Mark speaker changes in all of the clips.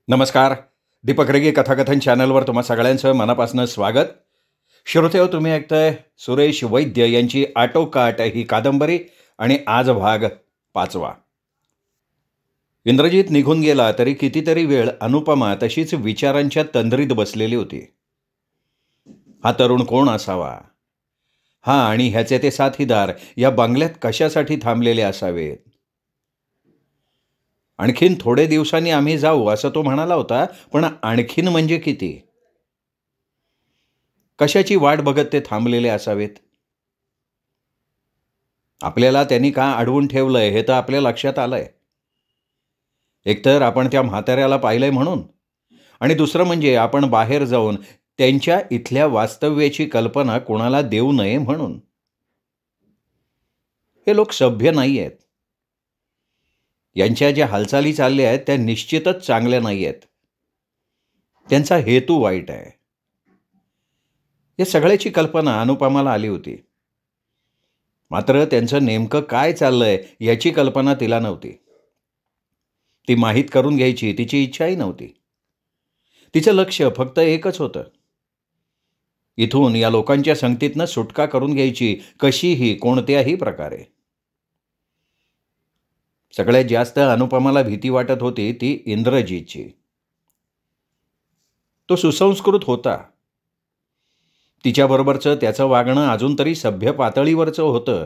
Speaker 1: नमस्कार. दीपक रेगे कथाकथन चॅनलवर तुम्हा सगळ्यांचं मनापासून स्वागत. श्रोतेहो, तुम्ही ऐकताय सुरेश वैद्य यांची आटोकाट ही कादंबरी आणि आज भाग 5वा. इंद्रजित निघून गेला तरी कितीतरी वेळ अनुपमा तशीच विचारांच्या तंद्रीत बसलेली होती. हा तरुण कोण असावा? हा आणि ह्याचे ते साथीदार या बंगल्यात कशासाठी थांबलेले असावेत? आणखीन थोडे दिवसांनी आम्ही जाऊ असं तो म्हणाला होता, पण आणखीन म्हणजे किती? कशाची वाट बघत ते थांबलेले असावेत? आपल्याला त्यांनी का अडवून ठेवलंय हे तर आपल्या लक्षात आलंय. एकतर आपण त्या म्हाताऱ्याला पाहिलंय म्हणून, आणि दुसरं म्हणजे आपण बाहेर जाऊन त्यांच्या इथल्या वास्तव्याची कल्पना कोणाला देऊ नये म्हणून. हे लोक सभ्य नाही आहेत. यांच्या ज्या हालचाली चालल्या आहेत त्या निश्चितच चांगल्या नाही आहेत. त्यांचा हेतू वाईट आहे. या सगळ्याची कल्पना अनुपमाला आली होती. मात्र त्यांचं नेमकं काय चाललंय याची कल्पना तिला नव्हती. ती माहीत करून घ्यायची तिची इच्छाही नव्हती. तिचं लक्ष फक्त एकच होतं, इथून या लोकांच्या संगतीतनं सुटका करून घ्यायची, कशीही कोणत्याही प्रकारे. सगळ्यात जास्त अनुपमाला भीती वाटत होती ती इंद्रजीतची. तो सुसंस्कृत होता. तिच्याबरोबरचं त्याचं वागणं अजून तरी सभ्य पातळीवरचं होतं.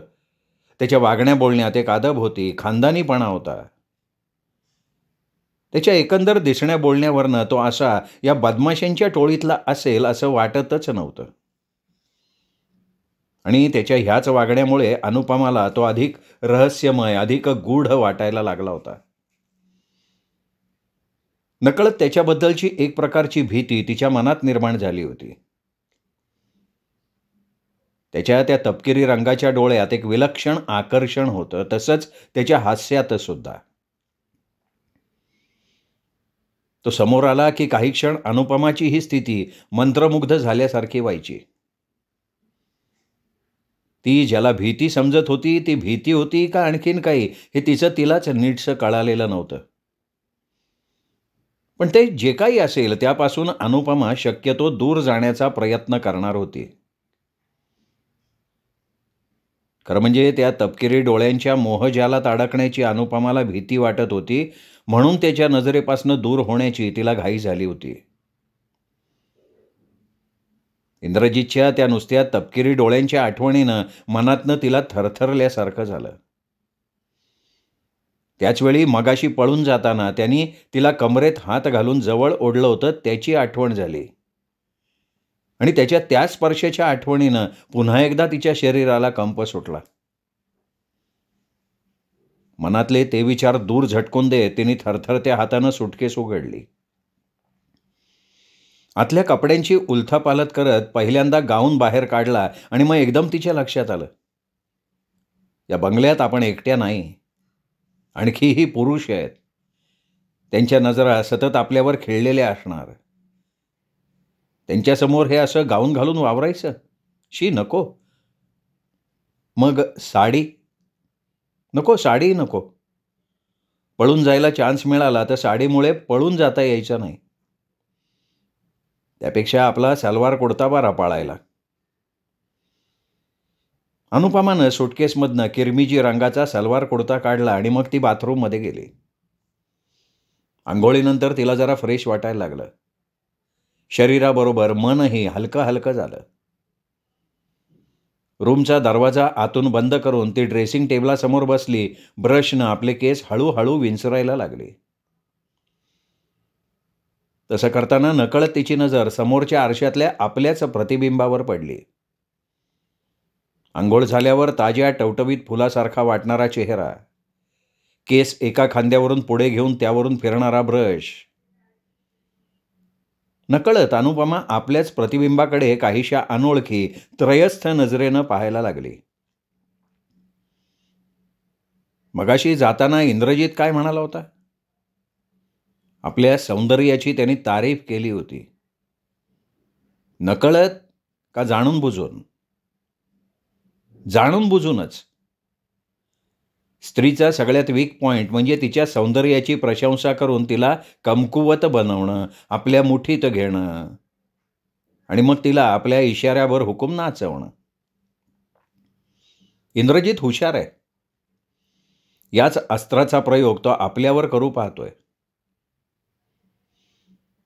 Speaker 1: त्याच्या वागण्या बोलण्यात एक अदब होती, खानदानीपणा होता. त्याच्या एकंदर दिसण्या बोलण्यावरनं तो असा या बदमाशांच्या टोळीतला असेल असं वाटतच नव्हतं. आणि त्याच्या ह्याच वागण्यामुळे अनुपमाला तो अधिक रहस्यमय, अधिक गूढ वाटायला लागला होता. नकळत त्याच्याबद्दलची एक प्रकारची भीती तिच्या मनात निर्माण झाली होती. त्याच्या त्या तपकिरी रंगाच्या डोळ्यात एक विलक्षण आकर्षण होतं, तसंच त्याच्या हास्यात सुद्धा. तो समोर आला की काही क्षण अनुपमाची ही स्थिती मंत्रमुग्ध झाल्यासारखी व्हायची. ती ज्याला भीती समजत होती ती भीती होती का आणखीन काही, हे तिचं तिलाच नीटसं कळालेलं नव्हतं. पण ते जे काही असेल त्यापासून अनुपमा शक्यतो दूर जाण्याचा प्रयत्न करणार होती. खरं म्हणजे त्या तपकिरी डोळ्यांच्या मोहजालात अडकण्याची अनुपमाला भीती वाटत होती, म्हणून त्याच्या नजरेपासून दूर होण्याची तिला घाई झाली होती. इंद्रजितच्या त्या नुसत्या तपकिरी डोळ्यांच्या आठवणीनं मनातनं तिला थरथरल्यासारखं झालं. त्याचवेळी मगाशी पळून जाताना त्यांनी तिला कमरेत हात घालून जवळ ओढलं होतं त्याची आठवण झाली. आणि त्याच्या त्या स्पर्शाच्या आठवणीनं पुन्हा एकदा तिच्या शरीराला कंप सुटला. मनातले ते विचार दूर झटकून देत तिने थरथरत्या हातानं सुटकेस उघडली. आतल्या कपड्यांची उलथापालथ करत पहिल्यांदा गाऊन बाहेर काढला आणि मग एकदम तिच्या लक्षात आलं, या बंगल्यात आपण एकट्या नाही, आणखीही पुरुष आहेत. त्यांच्या नजरा सतत आपल्यावर खिळलेल्या असणार. त्यांच्यासमोर हे असं गाऊन घालून वावरायचं? शी, नको. मग साडी? नको, साडी नको. पळून जायला चान्स मिळाला तर साडीमुळे पळून जाता यायचं नाही. त्यापेक्षा आपला सलवार कुर्ता बरा पाळायला. अनुपमानं सुटकेसमधनं किरमिजी रंगाचा सलवार कुर्ता काढला आणि मग ती बाथरूममध्ये गेली. आंघोळीनंतर तिला जरा फ्रेश वाटायला लागलं. शरीराबरोबर मनही हलकं हलकं झालं. रूमचा दरवाजा आतून बंद करून ती ड्रेसिंग टेबलासमोर बसली. ब्रशनं आपले केस हळूहळू विंचरायला लागले. तसं करताना नकळत तिची नजर समोरच्या आरशातल्या आपल्याच प्रतिबिंबावर पडली. आंघोळ झाल्यावर ताज्या टवटवीत फुलासारखा वाटणारा चेहरा, केस एका खांद्यावरून पुढे घेऊन त्यावरून फिरणारा ब्रश. नकळत अनुपमा आपल्याच प्रतिबिंबाकडे काहीशा अनोळखी त्रयस्थ नजरेनं पाहायला लागली. मगाशी जाताना इंद्रजित काय म्हणाला होता? आपल्या सौंदर्याची त्यांनी तारीफ केली होती. नकळत का जाणून बुजून? जाणून बुजूनच. स्त्रीचा सगळ्यात वीक पॉईंट म्हणजे तिच्या सौंदर्याची प्रशंसा करून तिला कमकुवत बनवणं, आपल्या मुठीत घेणं आणि मग तिला आपल्या इशाऱ्यावर हुकूम नाचवणं. इंद्रजित हुशार आहे. याच अस्त्राचा प्रयोग तो आपल्यावर करू पाहतोय.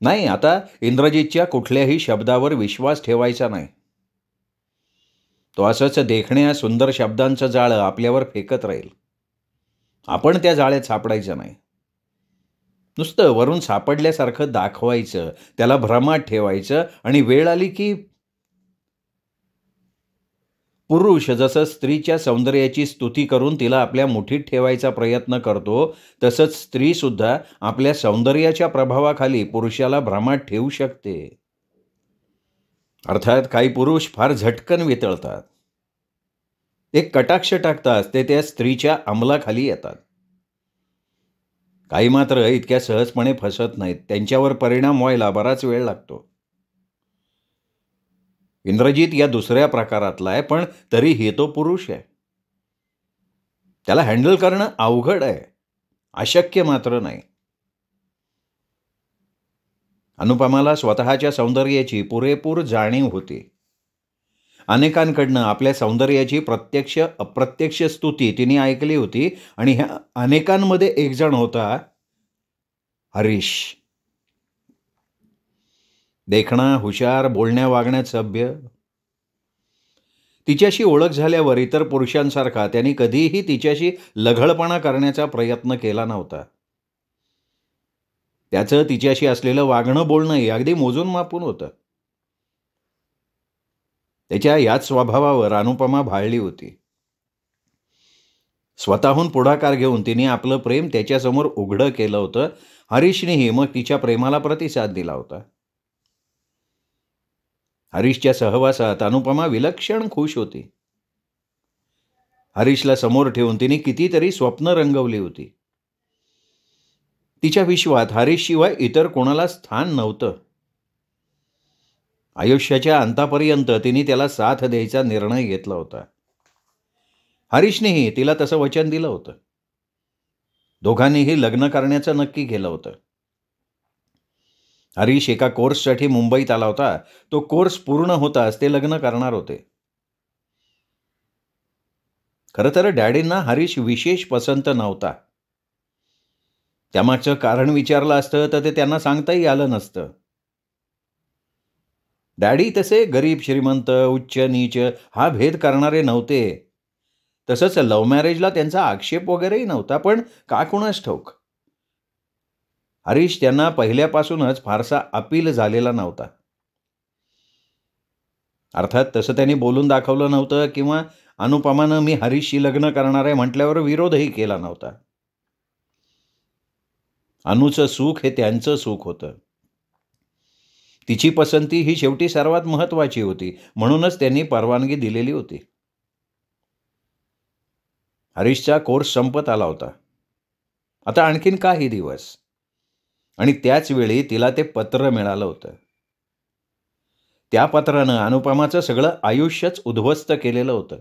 Speaker 1: नाही, आता इंद्रजितच्या कुठल्याही शब्दावर विश्वास ठेवायचा नाही. तो असंच देखण्या सुंदर शब्दांचं जाळं आपल्यावर फेकत राहील. आपण त्या जाळ्यात सापडायचं नाही. नुसतं वरून सापडल्यासारखं दाखवायचं, त्याला भ्रमात ठेवायचं आणि वेळ आली की पुरुष जसं स्त्रीच्या सौंदर्याची स्तुती करून तिला आपल्या मुठीत ठेवायचा प्रयत्न करतो, तसंच स्त्रीसुद्धा आपल्या सौंदर्याच्या प्रभावाखाली पुरुषाला भ्रमात ठेवू शकते. अर्थात काही पुरुष फार झटकन वितळतात. एक कटाक्ष टाकतात ते त्या स्त्रीच्या अंमलाखाली येतात. काही मात्र इतक्या सहजपणे फसत नाहीत. त्यांच्यावर परिणाम व्हायला बराच वेळ लागतो. इंद्रजित या दुसऱ्या प्रकारातला आहे, पण तरीही तो पुरुष आहे. त्याला हँडल करणं अवघड आहे, अशक्य मात्र नाही. अनुपमाला स्वतःच्या सौंदर्याची पुरेपूर जाणीव होती. अनेकांकडनं आपल्या सौंदर्याची प्रत्यक्ष अप्रत्यक्ष स्तुती तिने ऐकली होती आणि ह्या अनेकांमध्ये एक जण होता हरीश. देखणा, हुशार, बोलण्या वागण्यात सभ्य. तिच्याशी ओळख झाल्यावर इतर पुरुषांसारखा त्यांनी कधीही तिच्याशी लघळपणा करण्याचा प्रयत्न केला नव्हता. त्याचं तिच्याशी असलेलं वागणं बोलणंही अगदी मोजून मापून होतं. त्याच्या याच स्वभावावर अनुपमा भाळली होती. स्वतःहून पुढाकार घेऊन तिने आपलं प्रेम त्याच्यासमोर उघडं केलं होतं. हरीशनेही मग तिच्या प्रेमाला प्रतिसाद दिला होता. हरीशच्या सहवासात अनुपमा विलक्षण खुश होती. हरीशला समोर ठेवून तिने कितीतरी स्वप्न रंगवली होती. तिच्या विश्वात हरीशशिवाय इतर कोणाला स्थान नव्हतं. आयुष्याच्या अंतापर्यंत तिने त्याला साथ द्यायचा निर्णय घेतला होता. हरीशनेही तिला तसं वचन दिलं होतं. दोघांनीही लग्न करण्याचं नक्की केलं होतं. हरीश एका कोर्ससाठी मुंबईत आला होता. तो कोर्स पूर्ण होताच ते लग्न करणार होते. खरं तर डॅडींना हरीश विशेष पसंत नव्हता. त्यामागचं कारण विचारलं असतं तर ते त्यांना सांगताही आलं नसतं. डॅडी तसे गरीब श्रीमंत, उच्च नीच हा भेद करणारे नव्हते. तसंच लव्ह मॅरेजला त्यांचा आक्षेप वगैरेही नव्हता. पण का कुणास ठाऊक हरीश त्यांना पहिल्यापासूनच फारसा अपील झालेला नव्हता. अर्थात तसं त्यांनी बोलून दाखवलं नव्हतं किंवा अनुपमानं मी हरीशशी लग्न करणार आहे म्हटल्यावर विरोधही केला नव्हता. अनुचं सुख हे त्यांचं सुख होतं. तिची पसंती ही शेवटी सर्वात महत्त्वाची होती, म्हणूनच त्यांनी परवानगी दिलेली होती. हरीशचा कोर्स संपत आला होता. आता आणखीन काही दिवस आणि त्याच वेळी तिला ते पत्र मिळालं होतं. त्या पत्रानं अनुपमाचं सगळं आयुष्यच उद्ध्वस्त केलेलं होतं.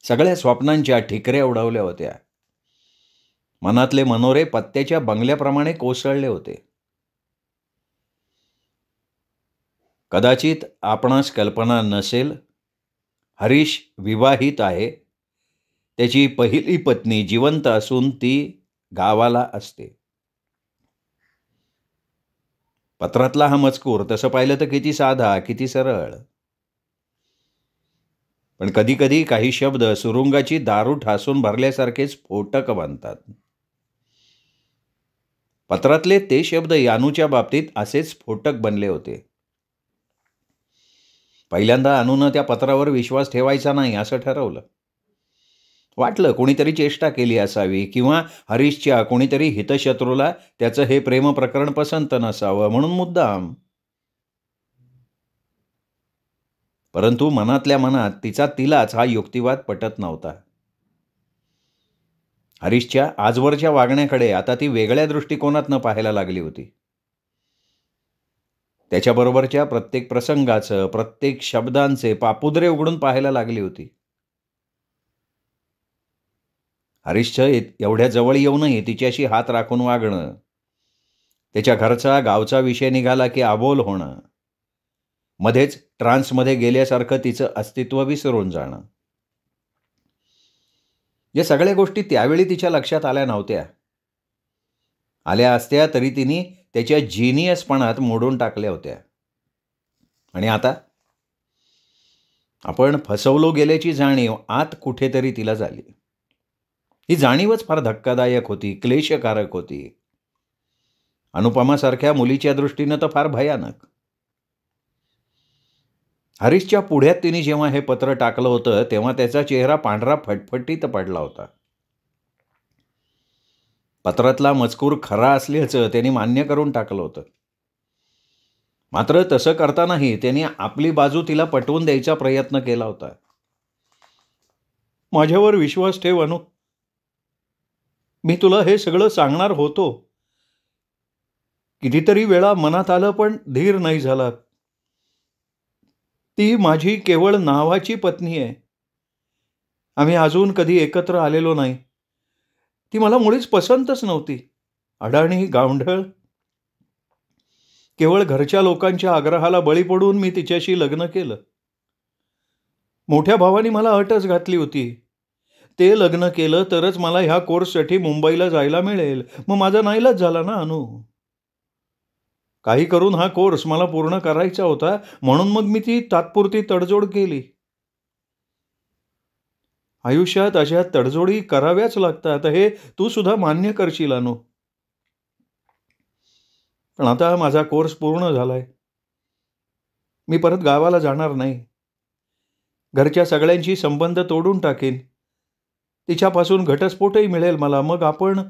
Speaker 1: सगळ्या स्वप्नांच्या ठिकऱ्या उडवल्या होत्या. मनातले मनोरे पत्त्याच्या बंगल्याप्रमाणे कोसळले होते. कदाचित आपणास कल्पना नसेल, हरीश विवाहित आहे. त्याची पहिली पत्नी जिवंत असून ती गावाला असते. पत्रातला हा मजकूर तसं पाहिलं तर किती साधा, किती सरळ. पण कधी कधी काही शब्द सुरुंगाची दारू ठासून भरल्यासारखे स्फोटक बनतात. पत्रातले ते शब्द यानूच्या बाबतीत असेच स्फोटक बनले होते. पहिल्यांदा अनुनं त्या पत्रावर विश्वास ठेवायचा नाही असं ठरवलं. वाटलं कोणीतरी चेष्टा केली असावी किंवा हरीशच्या कोणीतरी हितशत्रूला त्याचं हे प्रेमप्रकरण पसंत नसावं म्हणून मुद्दाम. परंतु मनातल्या मनात तिलाच हा युक्तिवाद पटत नव्हता. हरीशच्या आजवरच्या वागण्याकडे आता ती वेगळ्या दृष्टिकोनातनं पाहायला लागली होती. त्याच्याबरोबरच्या प्रत्येक प्रसंगाचं, प्रत्येक शब्दांचे पापुद्रे उघडून पाहायला लागली होती. हरीशचं एवढ्या जवळ येऊनही तिच्याशी हात राखून वागणं, त्याच्या घरचा गावचा विषय निघाला की आबोल होणं, मध्येच ट्रान्समध्ये गेल्यासारखं तिचं अस्तित्व विसरून जाणं, या सगळ्या गोष्टी त्यावेळी तिच्या लक्षात आल्या नव्हत्या. आल्या असत्या तरी तिने त्याच्या जिनियसपणात मोडून टाकल्या होत्या. आणि आता आपण फसवलो गेल्याची जाणीव आत कुठेतरी तिला झाली. ही जाणीवच फार धक्कादायक होती, क्लेशकारक होती. अनुपमासारख्या मुलीच्या दृष्टीनं तर फार भयानक. हरीशच्या पुढ्यात तिने जेव्हा हे पत्र टाकलं होतं तेव्हा त्याचा चेहरा पांढरा फटफटीत पडला होता. पत्रातला मजकूर खरा असल्याचं त्यांनी मान्य करून टाकलं होतं. मात्र तसं करतानाही त्यांनी आपली बाजू तिला पटवून द्यायचा प्रयत्न केला होता. माझ्यावर विश्वास ठेव अनु. मी तुला हे सगळं सांगणार होतो. कितीतरी वेळा मनात आलं पण धीर नाही झाला. ती माझी केवळ नावाची पत्नी आहे. आम्ही अजून कधी एकत्र आलेलो नाही. ती मला मुळीच पसंतच नव्हती. अडाणी, गावंढळ. केवळ घरच्या लोकांच्या आग्रहाला बळी पडून मी तिच्याशी लग्न केलं. मोठ्या भावाने मला अटच घातली होती. ते लग्न केलं तरच मला ह्या कोर्ससाठी मुंबईला जायला मिळेल. मग माझा नाईलाज झाला ना अनु. काही करून हा कोर्स मला पूर्ण करायचा होता, म्हणून मग मी ती तात्पुरती तडजोड केली. आयुष्यात अशा तडजोडी कराव्याच लागतात, हे तू सुद्धा मान्य करशील अनु. पण आता माझा कोर्स पूर्ण झालाय. मी परत गावाला जाणार नाही. घरच्या सगळ्यांशी संबंध तोडून टाकेन. तिच्यापासून घटस्फोटही मिळेल मला. मग आपण.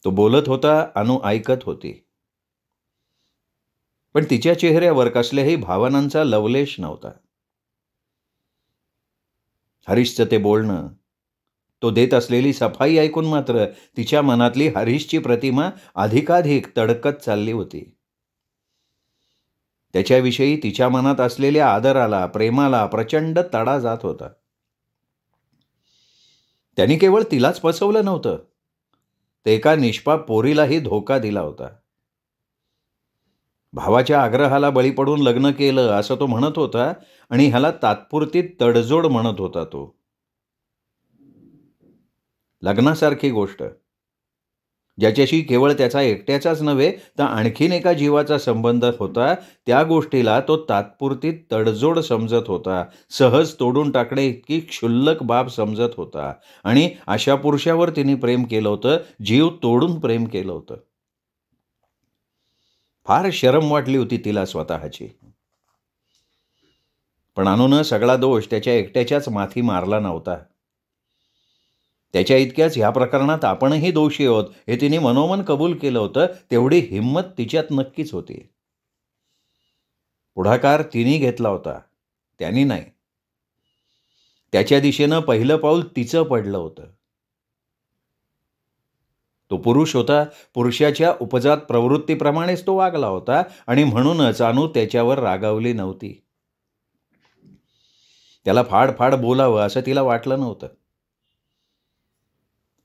Speaker 1: तो बोलत होता, अनु ऐकत होती. पण तिच्या चेहऱ्यावर कसल्याही भावनांचा लवलेश नव्हता. हरीशचं ते बोलणं, तो देत असलेली सफाई ऐकून मात्र तिच्या मनातली हरीशची प्रतिमा अधिकाधिक तडकत चालली होती. त्याच्याविषयी तिच्या मनात असलेल्या आदराला, प्रेमाला प्रचंड तडा जात होता. त्यांनी केवळ तिलाच फसवलं नव्हतं, ते एका निष्पाप पोरीलाही धोका दिला होता. भावाच्या आग्रहाला बळी पडून लग्न केलं असं तो म्हणत होता आणि ह्याला तात्पुरती तडजोड म्हणत होता तो. लग्नासारखी गोष्ट, ज्याच्याशी केवळ त्याचा एकट्याचाच नव्हे तर आणखीन एका जीवाचा संबंध होता, त्या गोष्टीला तो तात्पुरती तडजोड समजत होता, सहज तोडून टाकणे इतकी क्षुल्लक बाब समजत होता. आणि अशा पुरुषावर तिने प्रेम केलं होतं, जीव तोडून प्रेम केलं होतं. फार शरम वाटली होती तिला स्वतःची. पण अनुनं सगळा दोष त्याच्या एकट्याच्याच माथी मारला नव्हता. त्याच्या इतक्याच ह्या प्रकरणात आपणही दोषी आहोत हे तिने मनोमन कबूल केलं होतं. तेवढी हिंमत तिच्यात नक्कीच होती. पुढाकार तिने घेतला होता, त्यांनी नाही. त्याच्या दिशेनं पहिलं पाऊल तिचं पडलं होतं. तो पुरुष होता, पुरुषाच्या उपजात प्रवृत्तीप्रमाणेच तो वागला होता आणि म्हणूनच अनु त्याच्यावर रागावली नव्हती. त्याला फाड बोलावं असं तिला वाटलं नव्हतं.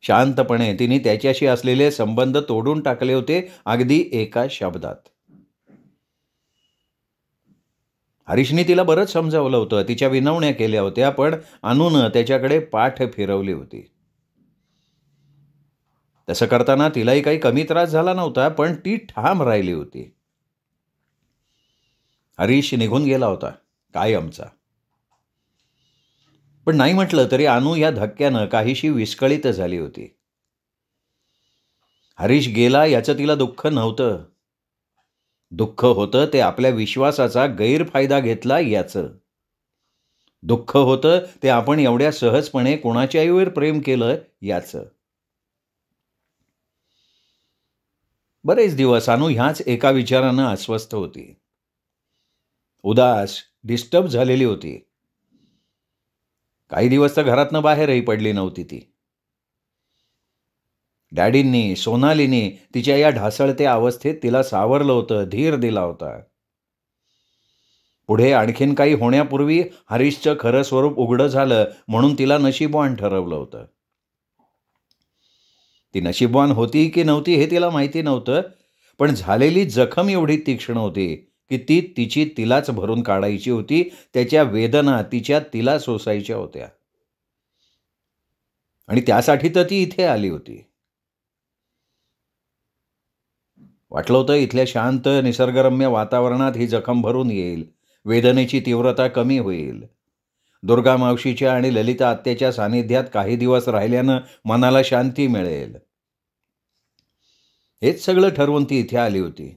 Speaker 1: शांतपणे तिने त्याच्याशी असलेले संबंध तोडून टाकले होते, अगदी एका शब्दात. हरीशने तिला बरंच समजावलं होतं, तिच्या विनवण्या केल्या होत्या, पण अनुनं त्याच्याकडे पाठ फिरवली होती. तसं करताना तिलाही काही कमी त्रास झाला नव्हता, पण ती ठाम राहिली होती. हरीश निघून गेला होता कायमचा. पण नाही म्हटलं तरी अनु या धक्क्यानं काहीशी विस्कळीत झाली होती. हरीश गेला याचं तिला दुःख नव्हतं. दुःख होतं ते आपल्या विश्वासाचा गैरफायदा घेतला याचं. दुःख होतं ते आपण एवढ्या सहजपणे कोणाच्याहीवर प्रेम केलं याचं. बरेच दिवस अनु ह्याच एका विचारानं अस्वस्थ होती. उदास, डिस्टर्ब झालेली होती. काही दिवस तर घरातनं बाहेरही पडली नव्हती ती. डॅडींनी, सोनालीनी तिच्या या ढासळत्या अवस्थेत तिला सावरलं होतं, धीर दिला होता. पुढे आणखीन काही होण्यापूर्वी हरीशचं खरं स्वरूप उघडं झालं म्हणून तिला नशीबवान ठरवलं होतं. ती नशीबवान होती की नव्हती हे तिला माहिती नव्हतं, पण झालेली जखम एवढी तीक्ष्ण होती की ती तिची तिलाच भरून काढायची होती. त्याच्या वेदना तिच्या तिला सोसायच्या होत्या आणि त्यासाठी तर ती इथे आली होती. वाटलं होतं इथल्या शांत निसर्गरम्य वातावरणात ही जखम भरून येईल, वेदनेची तीव्रता कमी होईल. दुर्गा मावशीच्या आणि ललिता आत्याच्या सानिध्यात काही दिवस राहिल्यानं मनाला शांती मिळेल. हेच सगळं ठरवून ती इथे आली होती.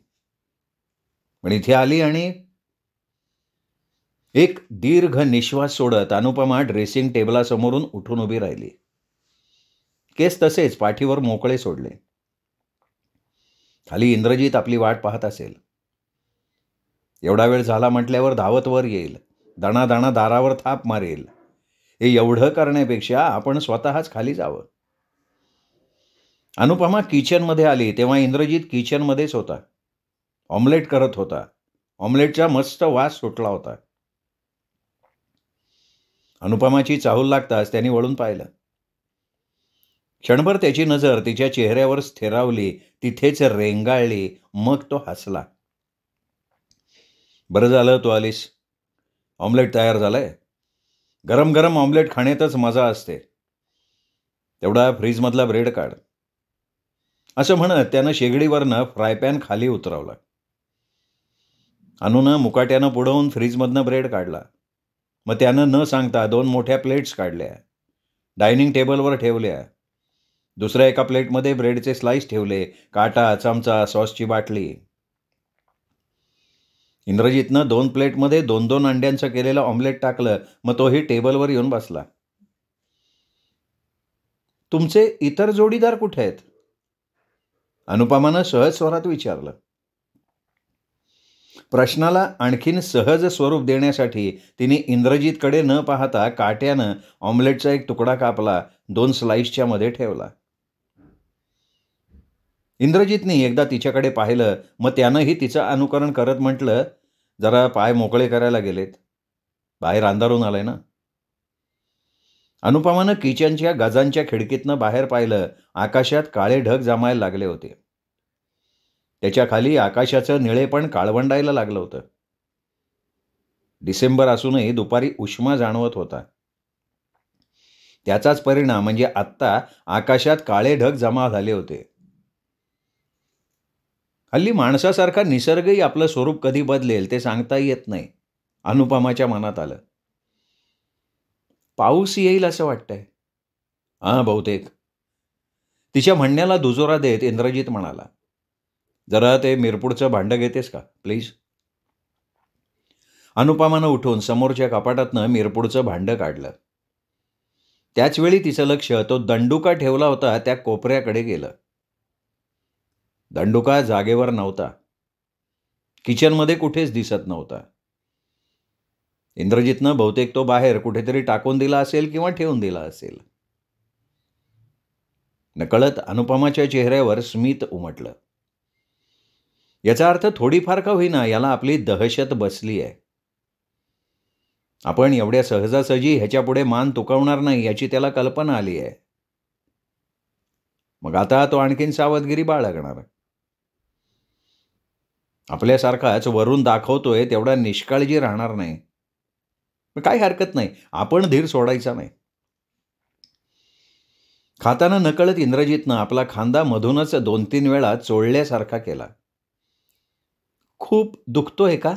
Speaker 1: पण इथे आली आणि एक दीर्घ निश्वास सोडत अनुपमा ड्रेसिंग टेबलासमोरून उठून उभी राहिली. केस तसेच पाठीवर मोकळे सोडले. खाली इंद्रजीत आपली वाट पाहत असेल. एवढा वेळ झाला म्हटल्यावर धावत वर येईल, दणादणा दारावर थाप मारेल. हे एवढं करण्यापेक्षा आपण स्वतःच खाली जावं. अनुपमा किचनमध्ये आली तेव्हा इंद्रजीत किचनमध्येच होता. ऑमलेट करत होता. ऑमलेटचा मस्त वास सुटला होता. अनुपमाची चाहूल लागताच त्यांनी वळून पाहिलं. क्षणभर त्याची नजर तिच्या चेहऱ्यावर स्थिरावली, तिथेच रेंगाळली. मग तो हसला. बरं झालं तू आलीस. ऑमलेट तयार झालंय. गरम गरम ऑमलेट खाण्यातच मजा असते. तेवढा फ्रीजमधला ब्रेड काढ. असं म्हणत त्यानं शेगडीवरनं फ्रायपॅन खाली उतरवला. अनुनं मुकाट्यानं पुढवून फ्रीजमधनं ब्रेड काढला. मग त्यानं न सांगता 2 मोठ्या प्लेट्स काढल्या, डायनिंग टेबलवर ठेवल्या. दुसऱ्या एका प्लेटमध्ये ब्रेडचे स्लाइस ठेवले, काटा, चमचा, सॉसची बाटली. इंद्रजीतनं 2 प्लेटमध्ये 2-2 अंड्यांचं केलेलं ऑमलेट टाकलं. मग तोही टेबलवर येऊन बसला. तुमचे इतर जोडीदार कुठे आहेत? अनुपमानं सहज स्वरात विचारलं. प्रश्नाला आणखीन सहज स्वरूप देण्यासाठी तिने इंद्रजीतकडे न पाहता काट्यानं ऑमलेटचा एक तुकडा कापला, 2 स्लाइसच्या मध्ये ठेवला. इंद्रजीतने एकदा तिच्याकडे पाहिलं. मग त्यानंही तिचं अनुकरण करत म्हटलं, जरा पाय मोकळे करायला गेलेत. बाहेर अंधारून आलंय ना. अनुपमानं किचनच्या गजांच्या खिडकीतनं बाहेर पाहिलं. आकाशात काळे ढग जमायला लागले होते. त्याच्या खाली आकाशाचं निळेपण काळवंडायला लागलं होतं. डिसेंबर असूनही दुपारी उष्मा जाणवत होता. त्याचाच परिणाम म्हणजे आत्ता आकाशात काळे ढग जमा झाले होते. हल्ली माणसासारखा निसर्गही आपलं स्वरूप कधी बदलेल ते सांगता येत नाही. अनुपमाच्या मनात आलं. पाऊस येईल असं वाटतंय. हां, बहुतेक. तिच्या म्हणण्याला दुजोरा देत इंद्रजीत म्हणाला, जरा ते मिरपूडचं भांडं घेतेस का प्लीज. अनुपमानं उठून समोरच्या कपाटातनं मिरपूडचं भांडं काढलं. त्याचवेळी तिचं लक्ष तो दंडुका ठेवला होता त्या कोपऱ्याकडे गेलं. दंडुका जागेवर नव्हता. किचनमध्ये कुठेच दिसत नव्हता. इंद्रजीतनं बहुतेक तो बाहेर कुठेतरी टाकून दिला असेल किंवा ठेवून दिला असेल. नकळत अनुपमाच्या चेहऱ्यावर स्मित उमटलं. याचा अर्थ थोडीफार का होईना याला आपली दहशत बसली आहे. आपण एवढ्या सहजासहजी ह्याच्यापुढे मान तुकवणार नाही याची त्याला कल्पना आली आहे. मग आता तो आणखीन सावधगिरी बाळगणार. आपल्यासारखाच वरून दाखवतोय तेवढा निष्काळजी राहणार नाही. काही हरकत नाही, आपण धीर सोडायचा नाही. खाताना नकळत इंद्रजीतनं आपला खांदा मधूनच 2-3 वेळा चोळल्यासारखा केला. खूप दुखतोय का?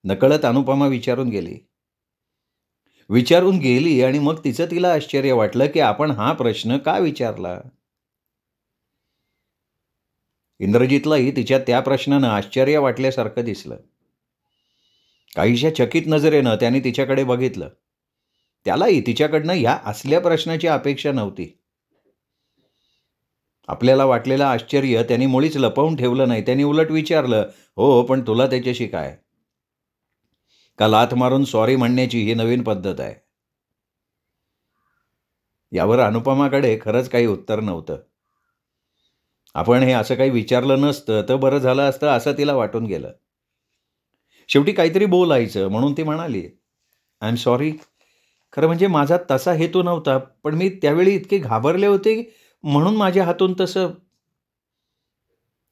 Speaker 1: नकळत अनुपमा विचारून गेली आणि मग तिचं तिला आश्चर्य वाटलं की आपण हा प्रश्न का विचारला. इंद्रजीतलाही तिच्या त्या प्रश्नानं आश्चर्य वाटल्यासारखं दिसलं. काहीशा चकित नजरेनं त्याने तिच्याकडे बघितलं. त्यालाही तिच्याकडनं ह्या असल्या प्रश्नाची अपेक्षा नव्हती. आपल्याला वाटलेलं आश्चर्य त्यांनी मुळीच लपवून ठेवलं नाही. त्यांनी उलट विचारलं, हो पण तुला त्याच्याशी काय? का लाथ मारून सॉरी म्हणण्याची ही नवीन पद्धत आहे? यावर अनुपमाकडे खरंच काही उत्तर नव्हतं. आपण हे असं काही विचारलं नसतं तर बरं झालं असतं असं तिला वाटून गेलं. शेवटी काहीतरी बोलायचं म्हणून ती म्हणाली, आय एम सॉरी. खरं म्हणजे माझा तसा हेतू नव्हता, पण मी त्यावेळी इतके घाबरले होते म्हणून माझ्या हातून तसं.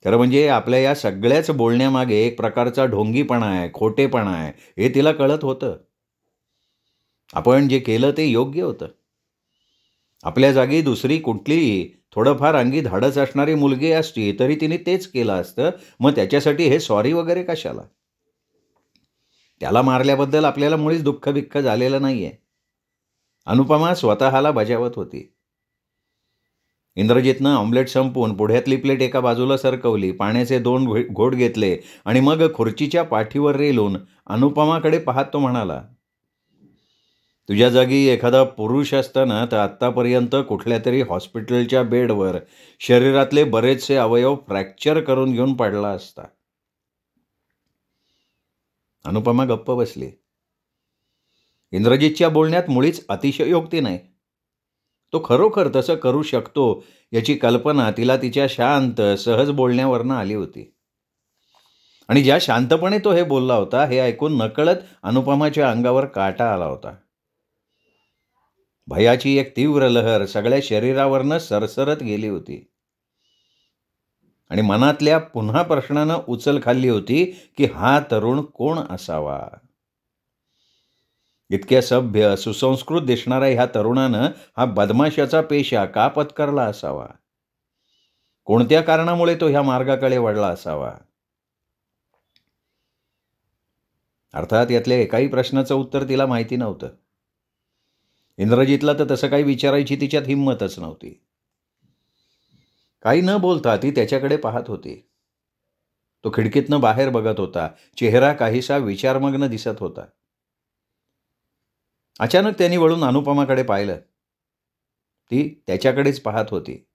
Speaker 1: खरं म्हणजे आपल्या या सगळ्याच बोलण्यामागे एक प्रकारचा ढोंगीपणा आहे, खोटेपणा आहे, हे तिला कळत होतं. आपण जे केलं ते योग्य होतं. आपल्या जागी दुसरी कुठलीही थोडंफार अंगी धाडस असणारी मुलगी असती तरी तिने तेच केलं असतं. मग त्याच्यासाठी हे सॉरी वगैरे कशाला? त्याला मारल्याबद्दल आपल्याला मुळीच दुःख-बिख्ख झालेलं नाहीये. अनुपमा स्वतःला बजावत होती. इंद्रजितनं ऑम्लेट संपवून पुढ्यातली प्लेट एका बाजूला सरकवली, पाण्याचे 2 घोट घेतले आणि मग खुर्चीच्या पाठीवर रेलून अनुपमाकडे पाहत तो म्हणाला, तुझ्या जागी एखादा पुरुष असता ना तर आत्तापर्यंत कुठल्यातरी हॉस्पिटलच्या बेडवर शरीरातले बरेचसे अवयव फ्रॅक्चर करून घेऊन पडला असता. अनुपमा गप्प बसली. इंद्रजितच्या बोलण्यात मुळीच अतिशयोक्ती नाही. तो खरोखर तसं करू शकतो याची कल्पना तिला तिच्या शांत सहज बोलण्यावरनं आली होती. आणि ज्या शांतपणे तो हे बोलला होता हे ऐकून नकळत अनुपमाच्या अंगावर काटा आला होता. भयाची एक तीव्र लहर सगळ्या शरीरावरनं सरसरत गेली होती आणि मनातल्या पुन्हा प्रश्नानं उचल खाल्ली होती की हा तरुण कोण असावा. इतक्या सभ्य सुसंस्कृत दिसणाऱ्या ह्या तरुणानं हा बदमाशाचा पेशा का पत्करला असावा? कोणत्या कारणामुळे तो ह्या मार्गाकडे वळला असावा? अर्थात यातल्या एकाही प्रश्नाचं उत्तर तिला माहिती नव्हतं. इंद्रजितला तर तसं काही विचारायची तिच्यात हिंमतच नव्हती. काही न बोलता ती त्याच्याकडे पाहत होती. तो खिडकीतनं बाहेर बघत होता. चेहरा काहीसा विचारमग्न दिसत होता. अचानक त्यांनी वळून अनुपमाकडे पाहिलं. ती त्याच्याकडेच पाहत होती.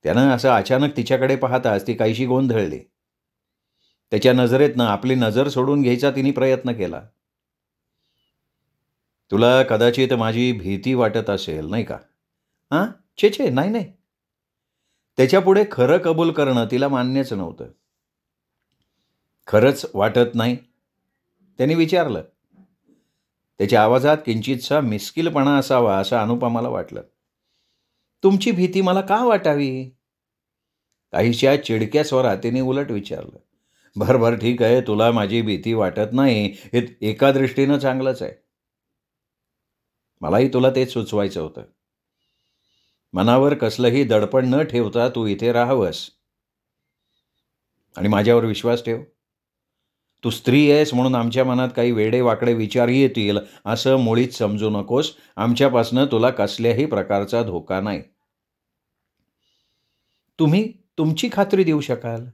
Speaker 1: त्यानं असं अचानक तिच्याकडे पाहताच ती काहीशी गोंधळली. त्याच्या नजरेतनं आपली नजर सोडून घ्यायचा तिने प्रयत्न केला. तुला कदाचित माझी भीती वाटत असेल नाही का? हां? छे नाही नाही. त्याच्यापुढे खरं कबूल करणं तिला मान्यच नव्हतं. खरंच वाटत नाही? त्याने विचारलं. त्याच्या आवाजात किंचितसा मिस्किलपणा असावा असं अनुपमाला वाटलं. तुमची भीती मला का वाटावी? काहीशा चिडक्या स्वरात तिने उलट विचारलं. बरं ठीक आहे, तुला माझी भीती वाटत नाही हे एका दृष्टीनं चांगलंच आहे. मलाही तुला तेच सुचवायचं होतं. मनावर कसलंही दडपण न ठेवता तू इथे राहावंस आणि माझ्यावर विश्वास ठेव. तू स्त्री आहेस म्हणून आमच्या मनात काही वेडे वाकडे विचार येतील असं मुळीच समजू नकोस. आमच्यापासनं तुला कसल्याही प्रकारचा धोका नाही. तुम्ही तुमची खात्री देऊ शकाल,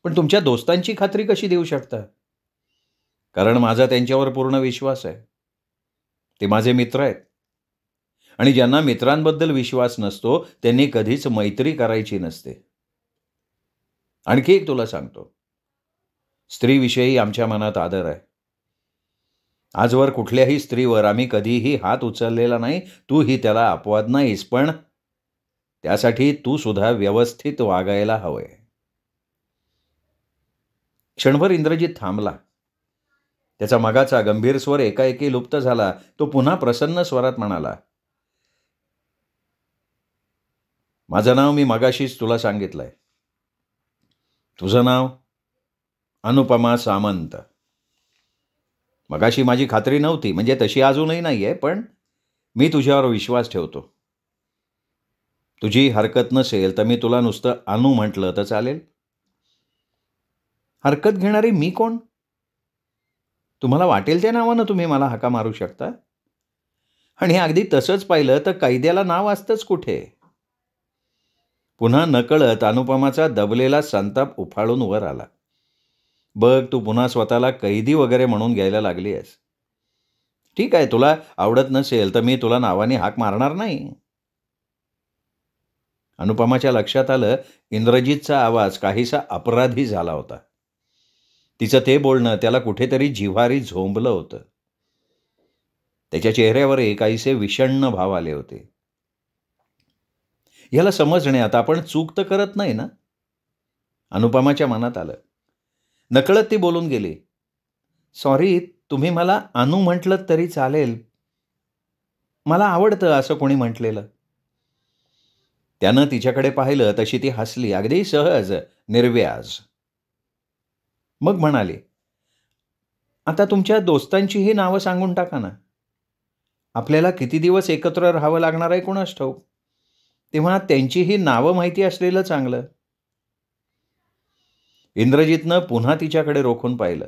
Speaker 1: पण तुमच्या दोस्तांची खात्री कशी देऊ शकता? कारण माझा त्यांच्यावर पूर्ण विश्वास आहे. ते माझे मित्र आहेत आणि ज्यांना मित्रांबद्दल विश्वास नसतो त्यांनी कधीच मैत्री करायची नसते. आणखी एक तुला सांगतो, स्त्रीविषयी आमच्या मनात आदर आहे. आजवर कुठल्याही स्त्रीवर आम्ही कधीही हात उचललेला नाही. तूही त्याला अपवाद नाहीस, पण त्यासाठी तू सुद्धा व्यवस्थित वागायला हवंय. क्षणभर इंद्रजित थांबला. त्याचा मगाचा गंभीर स्वर एकाएकी लुप्त झाला. तो पुन्हा प्रसन्न स्वरात म्हणाला, माझं नाव मी मगाशीच तुला सांगितलंय. तुझं नाव? अनुपमा सामंत. मगाशी माझी खात्री नव्हती, म्हणजे तशी अजूनही नाहीये, पण मी तुझ्यावर विश्वास ठेवतो. तुझी हरकत नसेल तर मी तुला नुसतं अनु म्हटलं तर चालेल? हरकत घेणारी मी कोण? तुम्हाला वाटेल त्या नावानं तुम्ही मला हाका मारू शकता. आणि अगदी तसंच पाहिलं तर कैद्याला नाव असतंच कुठे? पुन्हा नकळत अनुपमाचा दबलेला संताप उफाळून वर आला. बघ, तू पुन्हा स्वतःला कैदी वगैरे म्हणून घ्यायला लागली आहेस. ठीक आहे, तुला आवडत नसेल तर मी तुला नावाने हाक मारणार नाही. अनुपमाच्या लक्षात आलं इंद्रजितचा आवाज काहीसा अपराधी झाला होता. तिचं ते बोलणं त्याला कुठेतरी जिव्हारी झोंबलं होतं. त्याच्या चेहऱ्यावरही काहीसे विषण्ण भाव आले होते. याला समजण्यात आपण चूक तर करत नाही ना? अनुपमाच्या मनात आलं. नकळत ती बोलून गेली, "सॉरी, तुम्ही मला अनु म्हटलं तरी चालेल. मला आवडतं असं कोणी म्हटलेलं." त्यानं तिच्याकडे पाहिलं तशी ती हसली, अगदी सहज, निर्व्याज. मग म्हणाली, "आता तुमच्या दोस्तांचीही नावं सांगून टाका ना. आपल्याला किती दिवस एकत्र राहावं लागणार आहे कुणास ठाऊक. तेव्हा त्यांचीही नावं माहिती असलेलं चांगलं." इंद्रजितनं पुन्हा तिच्याकडे रोखून पाहिलं.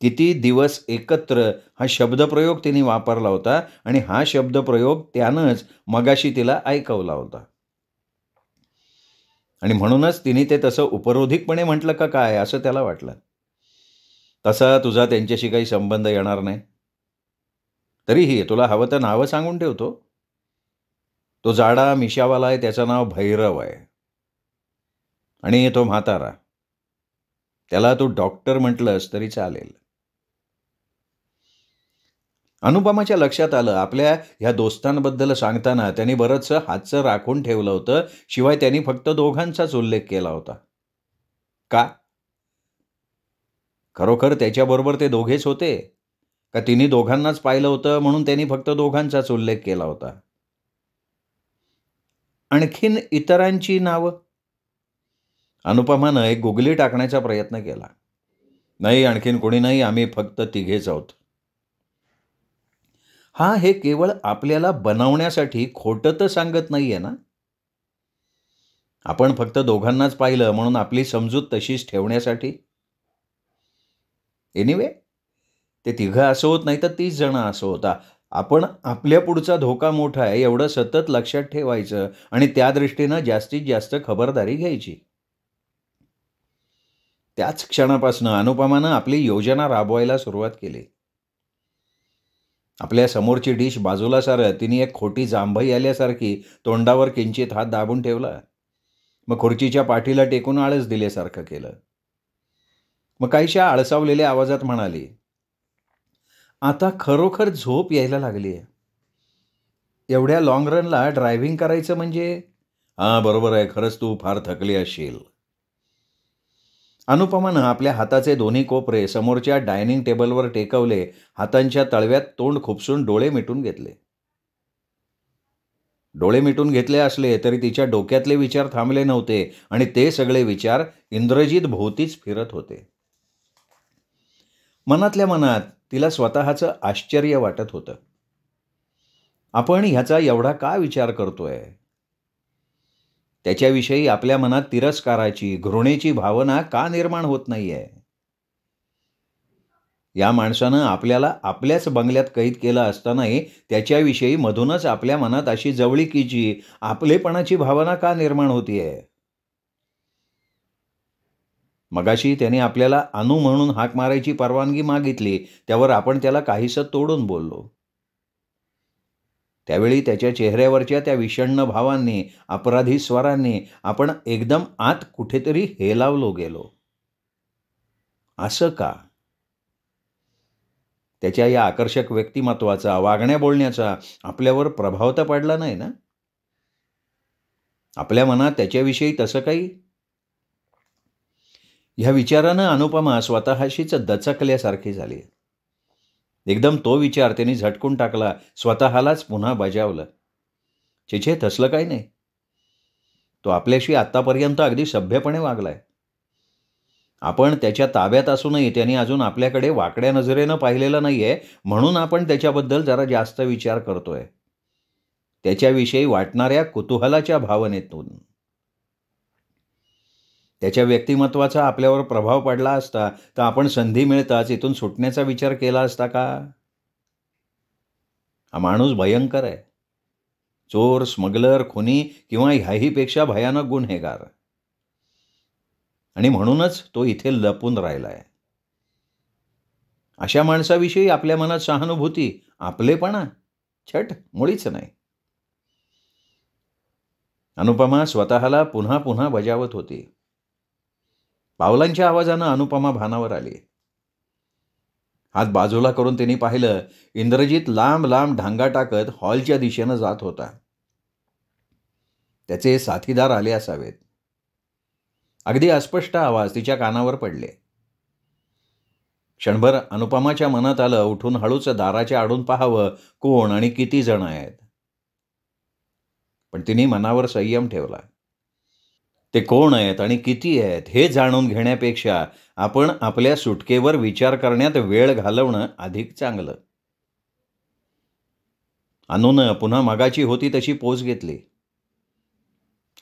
Speaker 1: किती दिवस एकत्र हा शब्दप्रयोग तिने वापरला होता आणि हा शब्दप्रयोग त्यानंच मगाशी तिला ऐकवला होता. आणि म्हणूनच तिने ते तसं उपरोधिकपणे म्हटलं का काय असं त्याला वाटलं. तसा तुझा त्यांच्याशी काही संबंध येणार नाही. तरीही तुला हवं तर नावं सांगून ठेवतो. तो जाडा मिशावाला आहे, त्याचं नाव भैरव आहे. आणि तो म्हातारा. त्याला तू डॉक्टर म्हटलंस तरी चालेल. अनुपमाच्या लक्षात आलं, आपल्या ह्या दोस्तांबद्दल सांगताना त्यांनी बरंचसं हातचं राखून ठेवलं होतं. शिवाय त्यांनी फक्त दोघांचाच उल्लेख केला होता. का? खरोखर त्याच्याबरोबर ते दोघेच होते? का तिन्ही दोघांनाच पाहिलं होतं म्हणून त्यांनी फक्त दोघांचाच उल्लेख केला होता? आणखीन इतरांची नावं? अनुपमानं एक गुगली टाकण्याचा प्रयत्न केला. नाही, आणखीन कोणी नाही, आम्ही फक्त तिघेच आहोत. हा, हे केवळ आपल्याला बनवण्यासाठी खोटं तर सांगत नाहीये ना? आपण फक्त दोघांनाच पाहिलं म्हणून आपली समजूत तशीच ठेवण्यासाठी? एनिवे, ते तिघं असोत नाही तर 30 जण असोत, आपण आपल्या पुढचा धोका मोठा आहे एवढं सतत लक्षात ठेवायचं आणि त्या दृष्टीनं जास्तीत जास्त खबरदारी घ्यायची. त्याच क्षणापासून अनुपमानं आपली योजना राबवायला सुरुवात केली. आपल्या समोरची डिश बाजूला सारत तिने एक खोटी जांभई आल्यासारखी तोंडावर किंचित हात दाबून ठेवला. मग खुर्चीच्या पाठीला टेकून आळस दिल्यासारखं केलं. मग काहीशा आळसावलेल्या आवाजात म्हणाली, "आता खरोखर झोप यायला लागली आहे. एवढ्या लाँग रनला ड्रायव्हिंग करायचं म्हणजे?" "हां, बरोबर आहे. खरंच तू फार थकली असशील." अनुपमानं आपल्या हाताचे दोन्ही कोपरे समोरच्या डायनिंग टेबलवर टेकवले, हातांच्या तळव्यात तोंड खुपसून डोळे मिटून घेतले. डोळे मिटून घेतले असले तरी तिच्या डोक्यातले विचार थांबले नव्हते आणि ते सगळे विचार इंद्रजित भोवतीच फिरत होते. मनातल्या मनात तिला स्वतःचं आश्चर्य वाटत होतं. आपण ह्याचा एवढा का विचार करतोय? त्याच्याविषयी आपल्या मनात तिरस्काराची, घृणेची भावना का निर्माण होत नाहीये? या माणसानं आपल्याला आपल्याच बंगल्यात कैद केलं असतानाही त्याच्याविषयी मधूनच आपल्या मनात अशी जवळिकीची, आपलेपणाची भावना का निर्माण होतीये? मगाशी त्याने आपल्याला अनु म्हणून हाक मारायची परवानगी मागितली, त्यावर आपण त्याला काहीसं तोडून बोललो. त्यावेळी त्याच्या चेहऱ्यावरच्या त्या विषण्ण भावांनी, अपराधी स्वरांनी आपण एकदम आत कुठेतरी हेलावलो गेलो. असं का? त्याच्या या आकर्षक व्यक्तिमत्वाचा, वागण्या बोलण्याचा आपल्यावर प्रभाव तर पडला नाही ना? आपल्या मनात त्याच्याविषयी तसं काही? ह्या विचारानं अनुपमा स्वतःशीच दचकल्यासारखी झाली. एकदम तो विचार त्यांनी झटकून टाकला, स्वतःलाच पुन्हा बजावलं. छे, तसलं काही नाही. तो आपल्याशी आत्तापर्यंत अगदी सभ्यपणे वागलाय. आपण त्याच्या ताब्यात असूनही त्याने अजून आपल्याकडे वाकड्या नजरेनं पाहिलेलं नाहीये, म्हणून आपण त्याच्याबद्दल जरा जास्त विचार करतोय. त्याच्याविषयी वाटणाऱ्या कुतूहलाच्या भावनेतून. त्याच्या व्यक्तिमत्वाचा आपल्यावर प्रभाव पडला असता तर आपण संधी मिळताच इथून सुटण्याचा विचार केला असता का? हा माणूस भयंकर आहे. चोर, स्मगलर, खुनी किंवा ह्याहीपेक्षा भयानक गुन्हेगार. आणि म्हणूनच तो इथे लपून राहिलाय. अशा माणसाविषयी आपल्या मनात सहानुभूती, आपलेपणा, छट, मुळीच नाही. अनुपमा स्वतःला पुन्हा पुन्हा बजावत होती. पावलांच्या आवाजानं अनुपमा भानावर आली. हात बाजूला करून तिने पाहिलं, इंद्रजित लांब लांब ढांगा टाकत हॉलच्या दिशेनं जात होता. त्याचे साथीदार आले असावेत. अगदी अस्पष्ट आवाज तिच्या कानावर पडले. क्षणभर अनुपमाच्या मनात आलं, उठून हळूच दाराच्या आडून पाहावं कोण आणि किती जण आहेत. पण तिने मनावर संयम ठेवला. ते कोण आहेत आणि किती आहेत हे जाणून घेण्यापेक्षा आपण आपल्या सुटकेवर विचार करण्यात वेळ घालवणं अधिक चांगलं. अनुनं पुन्हा मगाची होती तशी पोज घेतली.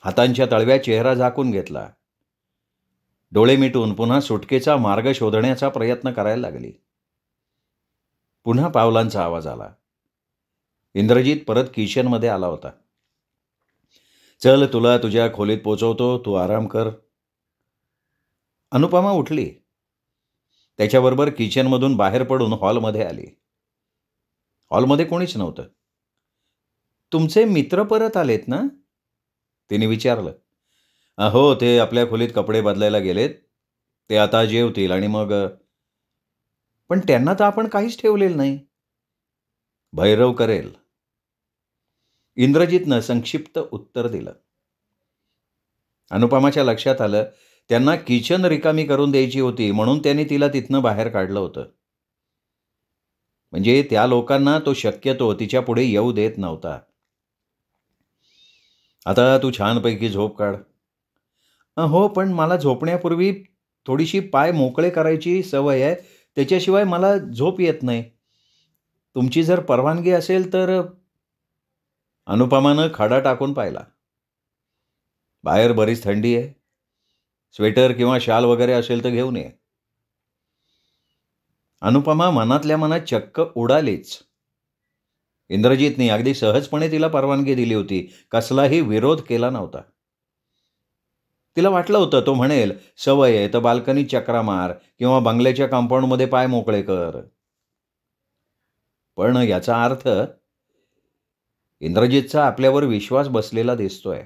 Speaker 1: हातांच्या तळव्या चेहरा झाकून घेतला. डोळे मिटून पुन्हा सुटकेचा मार्ग शोधण्याचा प्रयत्न करायला लागली. पुन्हा पावलांचा आवाज आला. इंद्रजित परत किचनमध्ये आला होता. चल, तुला तुझ्या खोलीत पोचवतो, तू आराम कर. अनुपमा उठली. त्याच्याबरोबर किचनमधून बाहेर पडून हॉलमध्ये आली. हॉलमध्ये कोणीच नव्हतं. तुमचे मित्र परत आलेत ना? तिने विचारलं. हो, ते आपल्या खोलीत कपडे बदलायला गेलेत. ते आता जेवतील आणि मग पण त्यांना तर आपण काहीच ठेवलेलं नाही. भैरव करेल. इंद्रजितनं संक्षिप्त उत्तर दिलं. अनुपमाच्या लक्षात आलं, त्यांना किचन रिकामी करून द्यायची होती म्हणून त्यांनी तिला तिथनं बाहेर काढलं होतं. म्हणजे त्या लोकांना तो शक्यतो तिच्या पुढे येऊ देत नव्हता. आता तू छानपैकी झोप काढ. हो, पण मला झोपण्यापूर्वी थोडीशी पाय मोकळे करायची सवय आहे. त्याच्याशिवाय मला झोप येत नाही. तुमची जर परवानगी असेल तर. अनुपमानं खडा टाकून पाहिला. बाहेर बरीच थंडी आहे. स्वेटर किंवा शाल वगैरे असेल तर घेऊन ये. अनुपमा मनातल्या मनात चक्क उडालीच. इंद्रजितने अगदी सहजपणे तिला परवानगी दिली होती. कसलाही विरोध केला नव्हता. तिला वाटलं होतं तो म्हणेल, सवय आहे तर बाल्कनीत चक्रा मार किंवा बंगल्याच्या कंपाऊंडमध्ये पाय मोकळे कर. पण याचा अर्थ इंद्रजितचा आपल्यावर विश्वास बसलेला दिसतोय.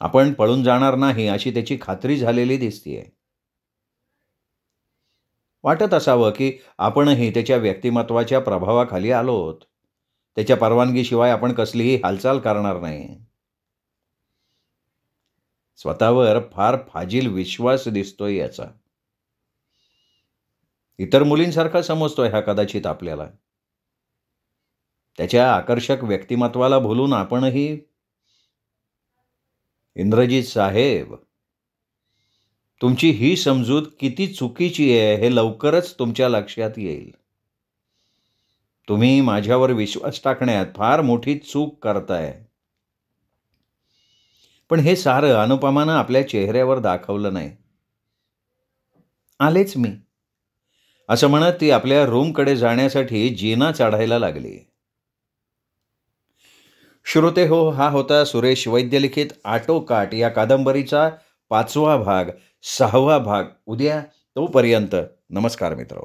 Speaker 1: आपण पळून जाणार नाही अशी त्याची खात्री झालेली दिसतीये. वाटत असावं की आपणही त्याच्या व्यक्तिमत्वाच्या प्रभावाखाली आलोत. त्याच्या परवानगीशिवाय आपण कसलीही हालचाल करणार नाही. स्वतःवर फार फाजील विश्वास दिसतोय याचा. इतर मुलींसारखा समजतोय हा कदाचित आपल्याला. त्याच्या आकर्षक व्यक्तिमत्वाला भुलून आपणही. इंद्रजित साहेब, तुमची ही समजूत किती चुकीची आहे हे लवकरच तुमच्या लक्षात येईल. तुम्ही माझ्यावर विश्वास टाकण्यात फार मोठी चूक करताय. पण हे सारं अनुपमानं आपल्या चेहऱ्यावर दाखवलं नाही. आलेच मी, असं म्हणत ती आपल्या रूमकडे जाण्यासाठी जिना चढायला लागली. श्रोते हो, हा होता सुरेश वैद्य लिखित आटोकाट या कादंबरीचा 5वा भाग, 6वा भाग उद्या. तोपर्यंत नमस्कार मित्र.